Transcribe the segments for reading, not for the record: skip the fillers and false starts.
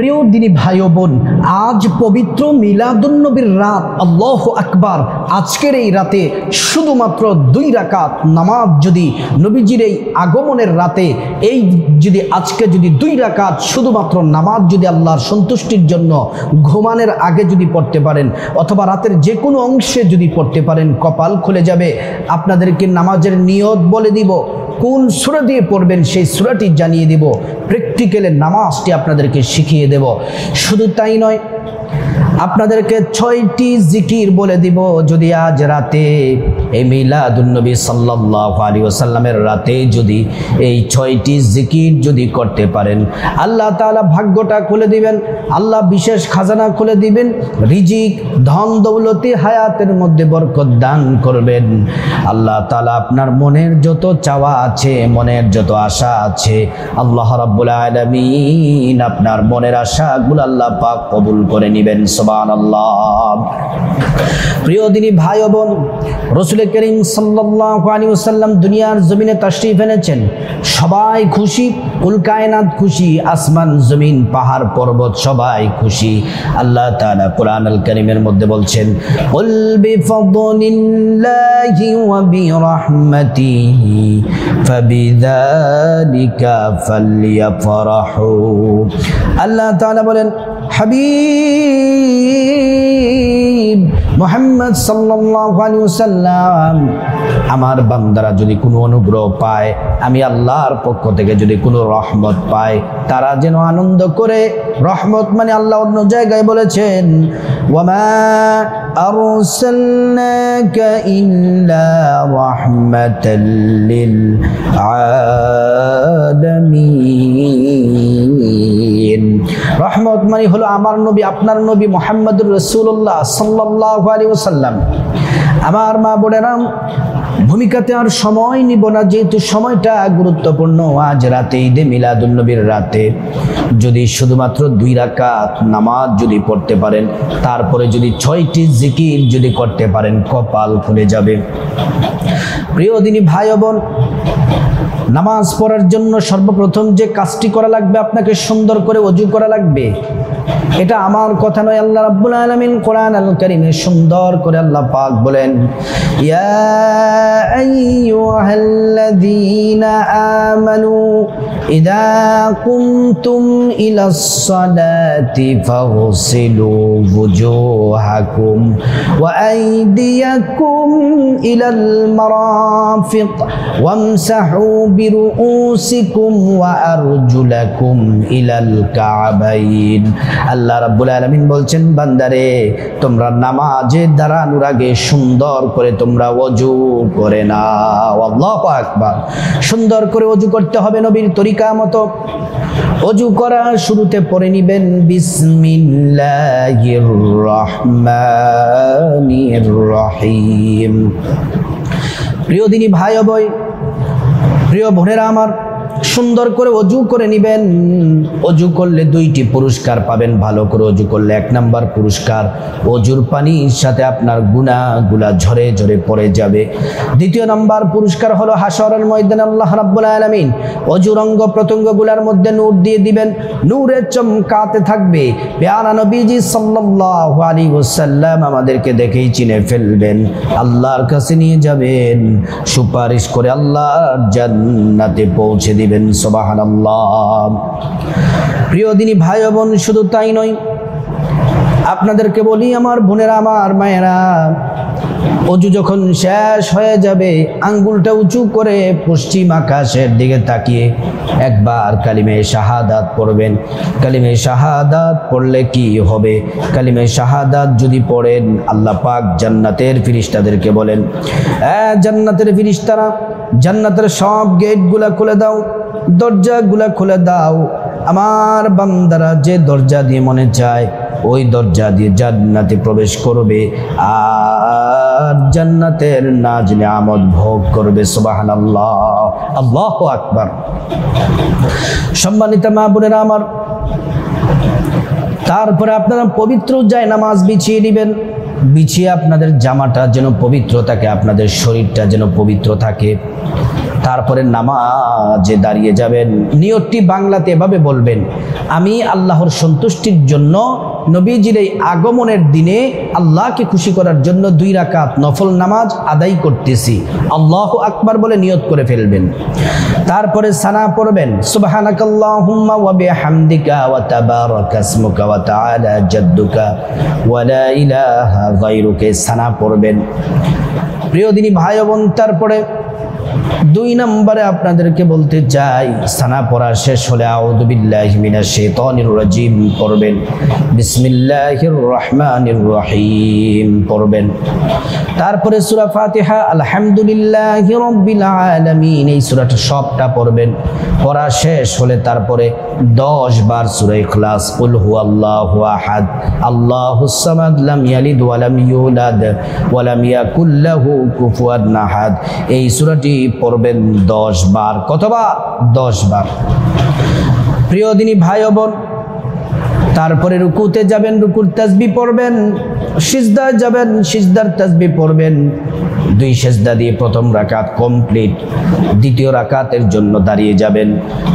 প্রিয় দিনী ভাই ও বোন, আজ পবিত্র মিলাদুন নবীর রাত। আল্লাহু আকবার। আজকের এই রাতে শুধুমাত্র 2 রাকাত নামাজ যদি নবীজির এই আগমনের রাতে আজকে 2 রাকাত শুধুমাত্র নামাজ যদি আল্লাহর সন্তুষ্টির জন্য ঘুমানোর আগে যদি পড়তে পারেন অথবা রাতের যে কোনো অংশে যদি পড়তে পারেন, কপাল খুলে যাবে। আপনাদেরকে নামাজের নিয়ত বলে দিব, কোন সূরা দিয়ে পড়বেন সেই সূরাটি জানিয়ে দেব, প্র্যাকটিক্যালে নামাজটি আপনাদেরকে শিখিয়ে দেব। শুধু তাই নয়, আপনাদেরকে 6টি জিকির বলে দিব। যদি আজ রাতে এই মিলাদুন নবী সাল্লাল্লাহু আলাইহি ওয়াসাল্লামের রাতে যদি এই 6টি জিকির যদি করতে পারেন, আল্লাহ তাআলা ভাগ্যটা খুলে দিবেন, আল্লাহ বিশেষ খাজানা খুলে দিবেন, রিজিক, ধন দৌলতি, হায়াতের মধ্যে বরকত দান করবেন। আল্লাহ তাআলা আপনার মনের যত চাওয়া আছে, মনের যত আশা আছে, আল্লাহ রাব্বুল আলামিন আপনার মনের আশাগুলো আল্লাহ পাক কবুল করে নেবেন। সুবহানাল্লাহ। প্রিয় দিনী ভাই ও বোন, রাসূল করিম সাল্লাল্লাহু আলাইহি ওয়াসাল্লাম দুনিয়ার জমিনে তাশরীফ এনেছেন। সবাই খুশি, কুল কায়নাত খুশি, আসমান জমিন পাহাড় পর্বত সবাই খুশি। আল্লাহ তাআলা কোরআনুল কারীমের মধ্যে বলছেন, কুল বিফাদলিল্লাহি ওয়া বিরাহমাতিহি ফাবিযালিকা ফালইফরাহু। আল্লাহ তাআলা বলেন, হাবিব মুহাম্মদ সাল্লাল্লাহু আলাইহি ওয়াসাল্লাম, আমার বান্দারা যদি কোনো অনুগ্রহ পায়, আমি আল্লাহর পক্ষ থেকে যদি কোনো রহমত পায়, তারা যেন আনন্দ করে। রহমত মানে আল্লাহ অন্য জায়গায় বলেছেন, ওয়ামা আরসালনাকা ইল্লা রাহমাতাল লিল আলামিন। রহমত মানে হলো আমার নবী, আপনার নবী মুহাম্মদুর রাসূলুল্লাহ সাল্লাল্লাহু আলাইহি ওয়াসাল্লাম। আমার মা বোনেরা, ভূমিকাতে আর সময় নিব না, যেহেতু সময়টা গুরুত্বপূর্ণ। আজ রাতে ঈদে মিলাদুন নবীর রাতে যদি শুধুমাত্র 2 রাকাত নামাজ যদি পড়তে পারেন, তারপরে যদি 6টি জিকির যদি করতে পারেন, কপাল খুলে যাবে। প্রিয় দিনী ভাই ও বোন, নামাজ পড়ার জন্য সর্বপ্রথম যে কাজটি করা লাগবে, আপনাকে সুন্দর করে ওযু করা লাগবে। এটা আমার কথা নয়, আল্লাহ রাব্বুল আলামিন কোরআনুল কারীমে সুন্দর করে আল্লাহ পাক বলেন, ইয়া আইয়ুহাল্লাযীনা আমানু ইযা কুমতুম ইলাস সালাতি ফাগসিলু ওয়ুজুহাকুম ওয়া আইদিয়াকুম ইলাল মারাফিক ওয়ামসাহু বিরুউসিকুম ওয়া আরজুলাকুম ইলাল কা'বাইন। আল্লাহ রাব্বুল আলামিন বলছেন, বান্দারে, তোমরা নামাজে দাঁড়ানোর আগে সুন্দর করে তোমরা ওযু করে নাও। আল্লাহু আকবার। সুন্দর করে ওযু করতে হবে নবীর তরিকা মতো। ওযু করা শুরুতে পড়ে নিবেন বিসমিল্লাহির রহমানির রহিম। প্রিয় দিনী ভাই ও বোন, প্রিয় বোনেরা আমার, সুন্দর করে ওযু করে নেবেন। ওযু করলে 2টি পুরস্কার পাবেন। ভালো করে ওযু করলে 1 নাম্বার পুরস্কার, ওযুর পানির সাথে আপনার গুনাহগুলা ঝরে ঝরে পড়ে যাবে। 2য় নাম্বার পুরস্কার হলো হাশরের ময়দানে আল্লাহ রাব্বুল আলামিন ওযুর অঙ্গ প্রত্যঙ্গগুলোর মধ্যে নূর দিয়ে দিবেন, নূরে চমকাতে থাকবে। প্যারা নবীজি সাল্লাল্লাহু আলাইহি ওয়াসাল্লাম আমাদেরকে দেখেই চিনে ফেলবেন, আল্লাহর কাছে নিয়ে যাবেন, সুপারিশ করে আল্লাহর জান্নাতে পৌঁছে দিবেন। সুবহানাল্লাহ। প্রিয় দিনী ভাই ও বোন, শুধু তাই নয়, আপনাদেরকে বলি আমার বোনেরা, আমার মায়েরা, ওযু যখন শেষ হয়ে যাবে, আঙ্গুলটা উঁচু করে পশ্চিম আকাশের দিকে তাকিয়ে একবার কালিমে শাহাদাত পড়বেন। কালিমে শাহাদাত পড়লে কি হবে? কালিমে শাহাদাত যদি পড়েন, আল্লাহ পাক জান্নাতের ফেরেশতাদেরকে বলেন, জান্নাতের ফেরেশতারা, জান্নাতের সব গেটগুলা খুলে দাও, দরজাগুলা খুলে দাও। আমার বান্দারা যে দরজা দিয়ে মনে চায় ওই দরজা দিয়ে জান্নাতে প্রবেশ করবে আর জান্নাতের নাজ নিয়ামত ভোগ করবে। সুবহানাল্লাহ, আল্লাহু আকবার। সম্মানিত মা বোনেরা আমার, তারপরে আপনারা পবিত্র জায়নামাজ বিছিয়ে নেবেন। বিছিয়ে আপনাদের জামাটা যেন পবিত্র থাকে, আপনাদের শরীরটা যেন পবিত্র থাকে। তারপরে নামাজে দাঁড়িয়ে যাবেন। নিয়তটি বাংলাতে এভাবে বলবেন, আমি আল্লাহর সন্তুষ্টির জন্য নবীজির এই আগমনের দিনে আল্লাহকে খুশি করার জন্য 2 রাকাত নফল নামাজ আদায় করতেছি, আল্লাহু আকবার বলে নিয়ত করে ফেলবেন। তারপরে সানা পড়বেন, সুবহানাকাল্লাহুম্মা ওয়া বিহামদিকা ওয়া তাবারাকা ইসমুকা ওয়া তাআলা জাদ্দুকা ওয়া লা ইলাহা গায়রুকা, সানা পড়বেন। প্রিয় দিনী ভাই বোন, তারপরে 2 নম্বরে আপনাদেরকে বলতে চাই, সানা পড়া শেষ হলে আউযু বিল্লাহি মিনাশ শাইতানির রাজিম পড়বেন, বিসমিল্লাহির রহমানির রহিম পড়বেন। তারপরে সূরা ফাতিহা, আলহামদুলিল্লাহি রাব্বিল আলামিন, এই সূরাটা সবটা পড়বেন। পড়া শেষ হলে তারপরে 10 বার সূরা ইখলাস, কুল হুয়াল্লাহু আহাদ আল্লাহুস সামাদ লাম ইয়ালিদ ওয়া লাম ইউলাদ ওয়া লাম ইয়াকুল লাহু কুফুয়ান আহাদ, এই সূরাটি পড়বেন 10 বার। কতবার? 10 বার। প্রিয় দিনী ভাই বোন, তারপরে রুকুতে যাবেন, রুকুর তাসবিহ পড়বেন। সিজদায় যাবেন, সিজদার তাসবিহ পড়বেন। 2 সিজদা দিয়ে প্রথম রাকাত কমপ্লিট। দ্বিতীয় রাকাতের জন্য দাঁড়িয়ে যাবেন।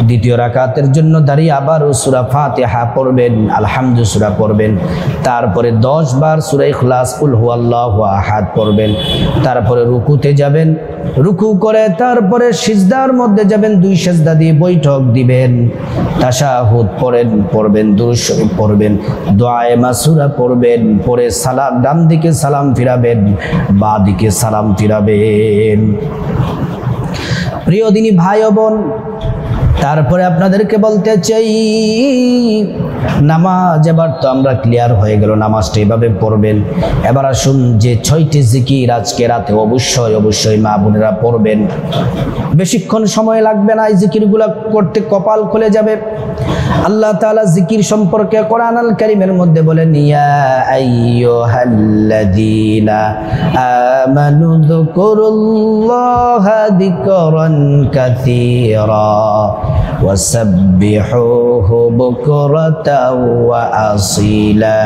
দ্বিতীয় রাকাতের জন্য দাঁড়িয়ে আবারও সূরা ফাতিহা পড়বেন, আলহামদু সূরা পড়বেন। তারপরে 10 বার সূরা ইখলাস, কুল হুয়াল্লাহু আহাদ পড়বেন। তারপরে রুকুতে যাবেন, রুকু করে তারপরে সিজদার মধ্যে যাবেন, 2 সিজদা দিয়ে বৈঠক দিবেন। তাশাহুদ পড়বেন, দুরূদ শরীফ পড়বেন, দোয়ায়ে মাসুরা পড়বেন। পরে সালাম, ডান দিকে সালাম ফিরাবেন, বাঁ দিকে সালাম ফিরাবেন। প্রিয় দিনী ভাই বোন, তারপরে আপনাদেরকে বলতে চাই, নামাজ এবার তো আমরা ক্লিয়ার হয়ে গেল, নামাজটা এভাবে পড়বেন। এবার আসুন যে 6টি জিকির আজকে রাতে অবশ্যই মা বোনেরা পড়বেন। বেশিক্ষণ সময় লাগবে না, এই জিকিরগুলো করতে কপাল খুলে যাবে। আল্লাহ তাআলা জিকির সম্পর্কে কোরআন আল কারীমের মধ্যে বলেন, ইয়া আইয়ুহাল্লাযীনা আমানু যকুরুল্লাহা যিকরান কাসীরা ওয়াসাব্বিহুহু বুকরাতাও ওয়া আসীলা।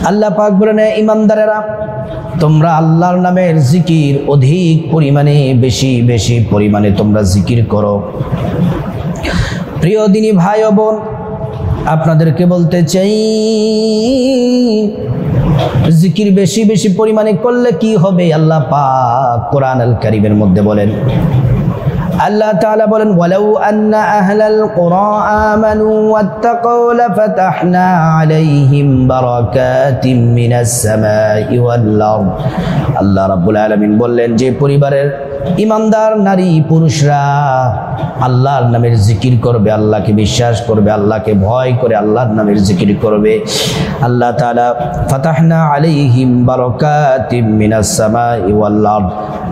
আল্লাহ পাক বলেন, ঈমানদারেরা তোমরা আল্লাহর নামের জিকির অধিক পরিমাণে, বেশি পরিমাণে তোমরা জিকির করো। প্রিয় দিনী ভাই ও বোন, আপনাদেরকে বলতে চাই, জিকির বেশি পরিমাণে করলে কি হবে? আল্লাহ পাক কোরআন আল কারীমের মধ্যে বলেন, আল্লাহ তাআলা বলেন, ওয়ালাউ আন্না আহলাল কুরা আমানু ওয়াত্তাকাউ লাফাতাহনা আলাইহিম বারাকাতিম মিনাস সামাই ওয়াল আরদ। আল্লাহ রাব্বুল আলামিন বললেন, যে পরিবারের ঈমানদার নারী পুরুষরা আল্লাহর নামের জিকির করবে, আল্লাহকে বিশ্বাস করবে, আল্লাহকে ভয় করে আল্লাহর নামের জিকির করবে, আল্লাহ তাআলা ফাতাহনা আলাইহিম বারাকাতিম মিনাস সামাই ওয়াল আরদ,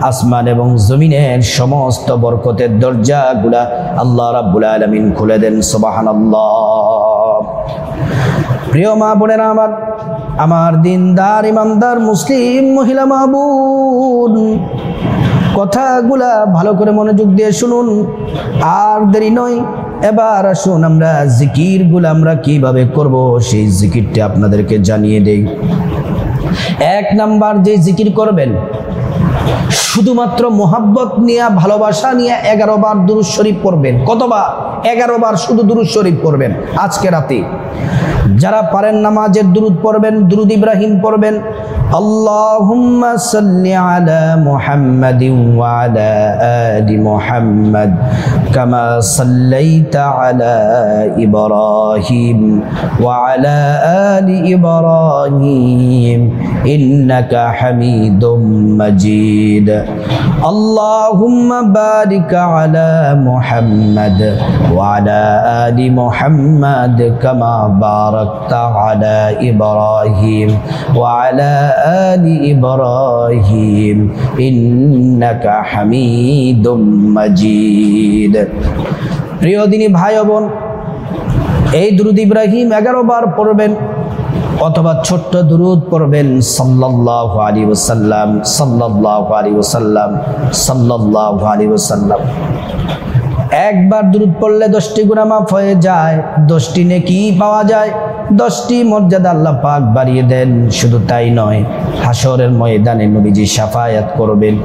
আসমান এবং জমিনের সমস্ত বরকতের দরজাগুলা আল্লাহ রাব্বুল আলামিন খুলে দেন। সুবহানাল্লাহ। প্রিয় মা বোনেরা আমার দিনদার ইমানদার মুসলিম মহিলা মা বোন, কথাগুলা ভালো করে মনোযোগ দিয়ে শুনুন, আর দেরি নয়। এবার আসুন আমরা জিকিরগুলো আমরা কিভাবে করব সেই জিকিরটা আপনাদেরকে জানিয়ে দেই। 1 নাম্বার যে জিকির করবেন, শুধুমাত্র মোহাব্বত নিয়ে, ভালোবাসা নিয়ে 11 বার দুরূদ শরীফ পড়বেন। কতবার? 11 বার শুধু দুরূদ শরীফ পড়বেন আজকে রাতে। যারা পারেন নামাজের দুরূদ পড়বেন, দুরূদ ইব্রাহিম পড়বেন, আল্লাহুম্মা সাল্লি আলা মুহাম্মাদিন ওয়া আলা আলি মুহাম্মাদ কামা সাল্লাইতা আলা ইব্রাহিম ওয়া আলা আলি ইব্রাহিম ইন্নাকা হামিদুম মাজিদ। আল্লাহুম্মা বারিক আলা মুহাম্মাদ ওয়া আলা আলি মুহাম্মাদ কামা বারাকতা আলা ইব্রাহিম ওয়া আলা আলি ইব্রাহিম ইন্নাকা হামিদুম মাজিদ। প্রিয় দিনী ভাই বোন, এই দুরূদ ইব্রাহিম 11 বার পড়বেন, অথবা ছোট্ট দুরূদ পড়বেন, সাল্লাল্লাহু আলাইহি ওয়াসাল্লাম, সাল্লাল্লাহু আলাইহি ওয়াসাল্লাম, সাল্লাল্লাহু আলাইহি ওয়াসাল্লাম। একবার দুরূদ পড়লে 10টি গুনাহ মাফ হয়ে যায়, 10টি নেকি পাওয়া যায়, 10টি মর্যাদা আল্লাহ পাক বাড়িয়ে দেন। শুধু তাই নয়, হাসরের ময়দানে নবীজি শাফায়াত করবেন,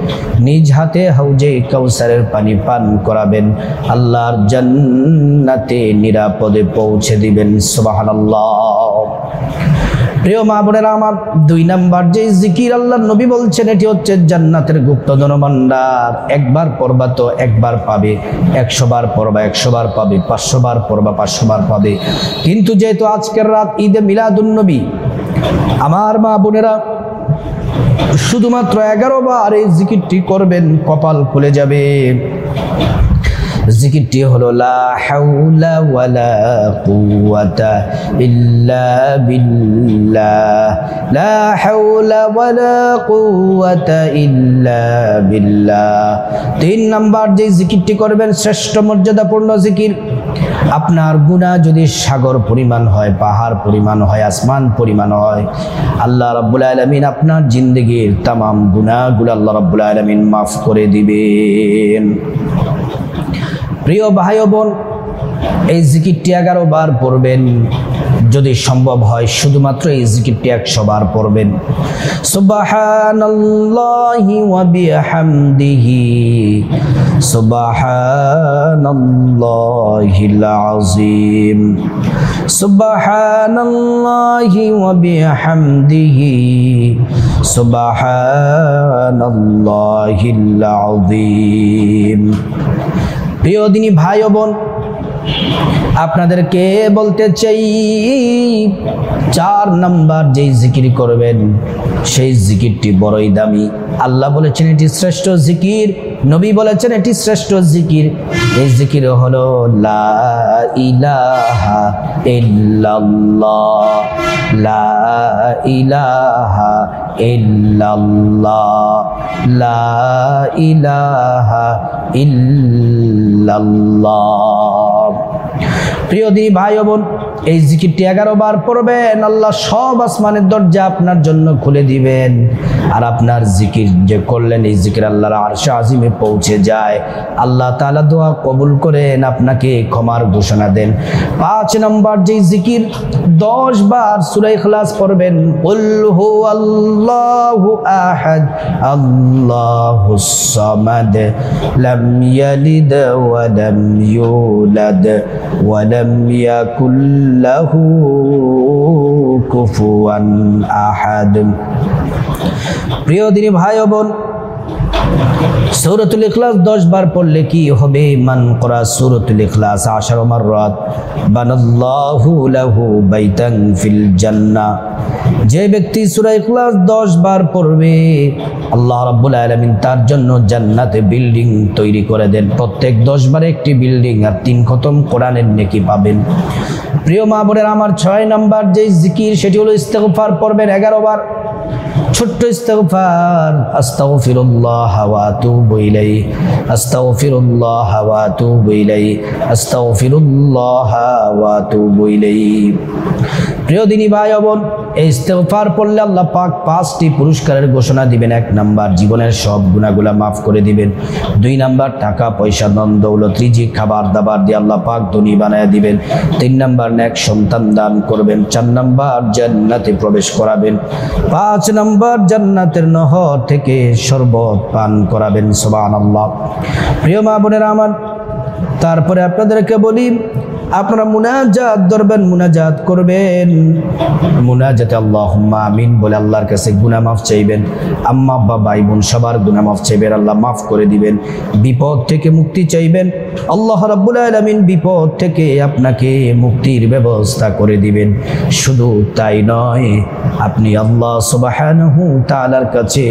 নিজ হাতে হাউজে কাউসারের পানি পান করাবেন, আল্লাহর জান্নাতে নিরাপদে পৌঁছে দিবেন। সুবহানাল্লাহ। প্রিয় মা বোনেরা আমার, 2 নাম্বার যে জিকির আল্লাহর নবী বলছেন এটি হচ্ছে জান্নাতের গুপ্তধন ভান্ডার। একবার পড়বা তো একবার পাবে, 100 বার পড়বা 100 বার পাবে, 500 বার পড়বা 500 বার পাবে। কিন্তু যেহেতু আজকের রাত ঈদে মিলাদুন নবী, আমার মা বোনেরা শুধুমাত্র 11 বার এই জিকিরটি করবেন, কপাল খুলে যাবে। জিকিরটি হলো লা হাওলা ওয়ালা কুওয়াতা ইল্লা বিল্লাহ, লা হাওলা ওয়ালা কুওয়াতা ইল্লা বিল্লাহ। 3 নাম্বার যে জিকিরটি করবেন শ্রেষ্ঠ মর্যাদাপূর্ণ জিকির। আপনার গুনাহ যদি সাগর পরিমাণ হয়, পাহাড় পরিমাণ হয়, আসমান পরিমাণ হয়, আল্লাহ রাব্বুল আলামিন আপনার জিন্দেগীর तमाम গুনাহগুলো আল্লাহ রাব্বুল আলামিন মাফ করে দিবেন। প্রিয় ভাই ও বোন, এই জিকিরটি 11 বার পড়বেন। যদি সম্ভব হয় শুধুমাত্র এই জিকিরটি 100 বার পড়বেন। সুবহানাল্লাহি ওয়া বিহামদিহি, সুবহানাল্লাহিল আযীম, সুবহানাল্লাহি ওয়া বিহামদিহি, সুবহানাল্লাহিল আযীম। প্রিয় দিনী ভাই ও বোন, আপনাদেরকে বলতে চাই 4 নাম্বার যেই জিকির করবেন সেই জিকিরটি বড়ই দামি। আল্লাহ বলেছেন এটি শ্রেষ্ঠ জিকির, নবী বলেছেন এটি শ্রেষ্ঠ জিকির। এই জিকির হলো লা ইলাহা ইল্লাল্লাহ, লা ইলাহা ইল্লাল্লাহ, লা ইলাহা ইল্লাল্লাহ। প্রিয় দিনী ভাই ও বোন, এই জিকিরটি 11 বার পড়বেন, আল্লাহ সব আসমানের দরজা আপনার জন্য খুলে দিবেন। আর আপনার জিকির যে করলেন এই জিকির আল্লাহর আরশে আজিমে পৌঁছে যায়। আল্লাহ তাআলা দোয়া কবুল করেন, আপনাকে ক্ষমার ঘোষণা দেন। 5 নম্বর যে জিকির 10 বার সূরা ইখলাস পড়বেন। কুল হুয়াল্লাহু আহাদ আল্লাহুস সামাদ লাম ইয়ালিদ ওয়া লাম ইউলাদ ওয়া লাম ইয়াকুল লাহু কুফুয়ান আহাদ। প্রিয় দিনী ভাই ও বোন, সূরাতুল ইখলাস 10 বার পড়লে কি হবে? মান করা সূরাতুল ইখলাস 10 মাররাত বানাল্লাহু লাহু বাইতান ফিল জান্নাহ। যে ব্যক্তি সূরা ইখলাস 10 বার পড়বে, আল্লাহ রাব্বুল আলামিন তার জন্য জান্নাতে বিল্ডিং তৈরি করে দেন। প্রত্যেক 10 বারে একটি বিল্ডিং আর 3 খতম কোরআনের নেকি পাবেন। প্রিয় মা বোনেরা আমার, 6 নাম্বার যে জিকির সেটি হলো ইস্তেগফার পড়বেন 11 বার। ছোট্ট ইস্তেগফার, আস্তাগফিরুল্লাহ ওয়া আতুবু ইলাইহি, আস্তাগফিরুল্লাহ ওয়া আতুবু ইলাইহি, আস্তাগফিরুল্লাহ ওয়া আতুবু ইলাইহি। প্রিয় দিনী ভাই ও বোন, এই ইস্তেগফার পড়লে আল্লাহ পাক 5টি পুরস্কারের ঘোষণা দিবেন। 1 নাম্বার জীবনের সব গুনাহগুলা মাফ করে দিবেন। 2 নাম্বার টাকা পয়সা ধন দৌলত রিজিক খাবার দাবার দিয়ে আল্লাহ পাক ধনী বানায় দিবেন। 3 নাম্বার নেক সন্তান দান করবেন। 4 নাম্বার জান্নাতে প্রবেশ করাবেন। 5 নাম্বার জান্নাতের নহর থেকে শরবত পান করাবেন। সুবহানাল্লাহ। প্রিয় মা বোনেরা আমার, তারপরে আপনাদেরকে বলি, আপনারা মুনাজাত ধরবেন, মুনাজাত করবেন। মুনাজাতে আল্লাহুম্মা আমিন বলে আল্লাহর কাছে গুনাহ মাফ চাইবেন। আম্মা আব্বা ভাই বোন সবার গুনাহ মাফ চাইবেন, আল্লাহ মাফ করে দিবেন। বিপদ থেকে মুক্তি চাইবেন, আল্লাহ রাব্বুল আলামিন বিপদ থেকে আপনাকে মুক্তির ব্যবস্থা করে দিবেন। শুধু তাই নয়, আপনি আল্লাহ সুবহানাহু তাআলার কাছে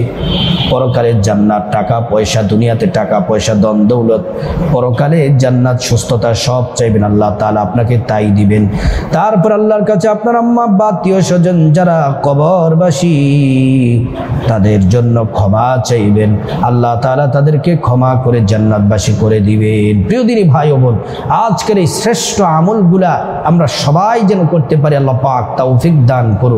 পরকালের জান্নাত, টাকা পয়সা, দুনিয়াতে টাকা পয়সা ধন দৌলত, পরকালে জান্নাত সুস্থতা সব চাইবেন, আল্লাহ তাআলা আপনাকে তাই দিবেন। তারপর আল্লাহর কাছে আপনার আম্মা আব্বা আত্মীয় স্বজন যারা কবরবাসী তাদের জন্য ক্ষমা চাইবেন, আল্লাহ তাআলা তাদেরকে ক্ষমা করে জান্নাতবাসী করে দিবেন। প্রিয় দিনী ভাই ও বোন, আজকের এই শ্রেষ্ঠ আমলগুলা আমরা সবাই যেন করতে পারি, আল্লাহ পাক তৌফিক দান করুন।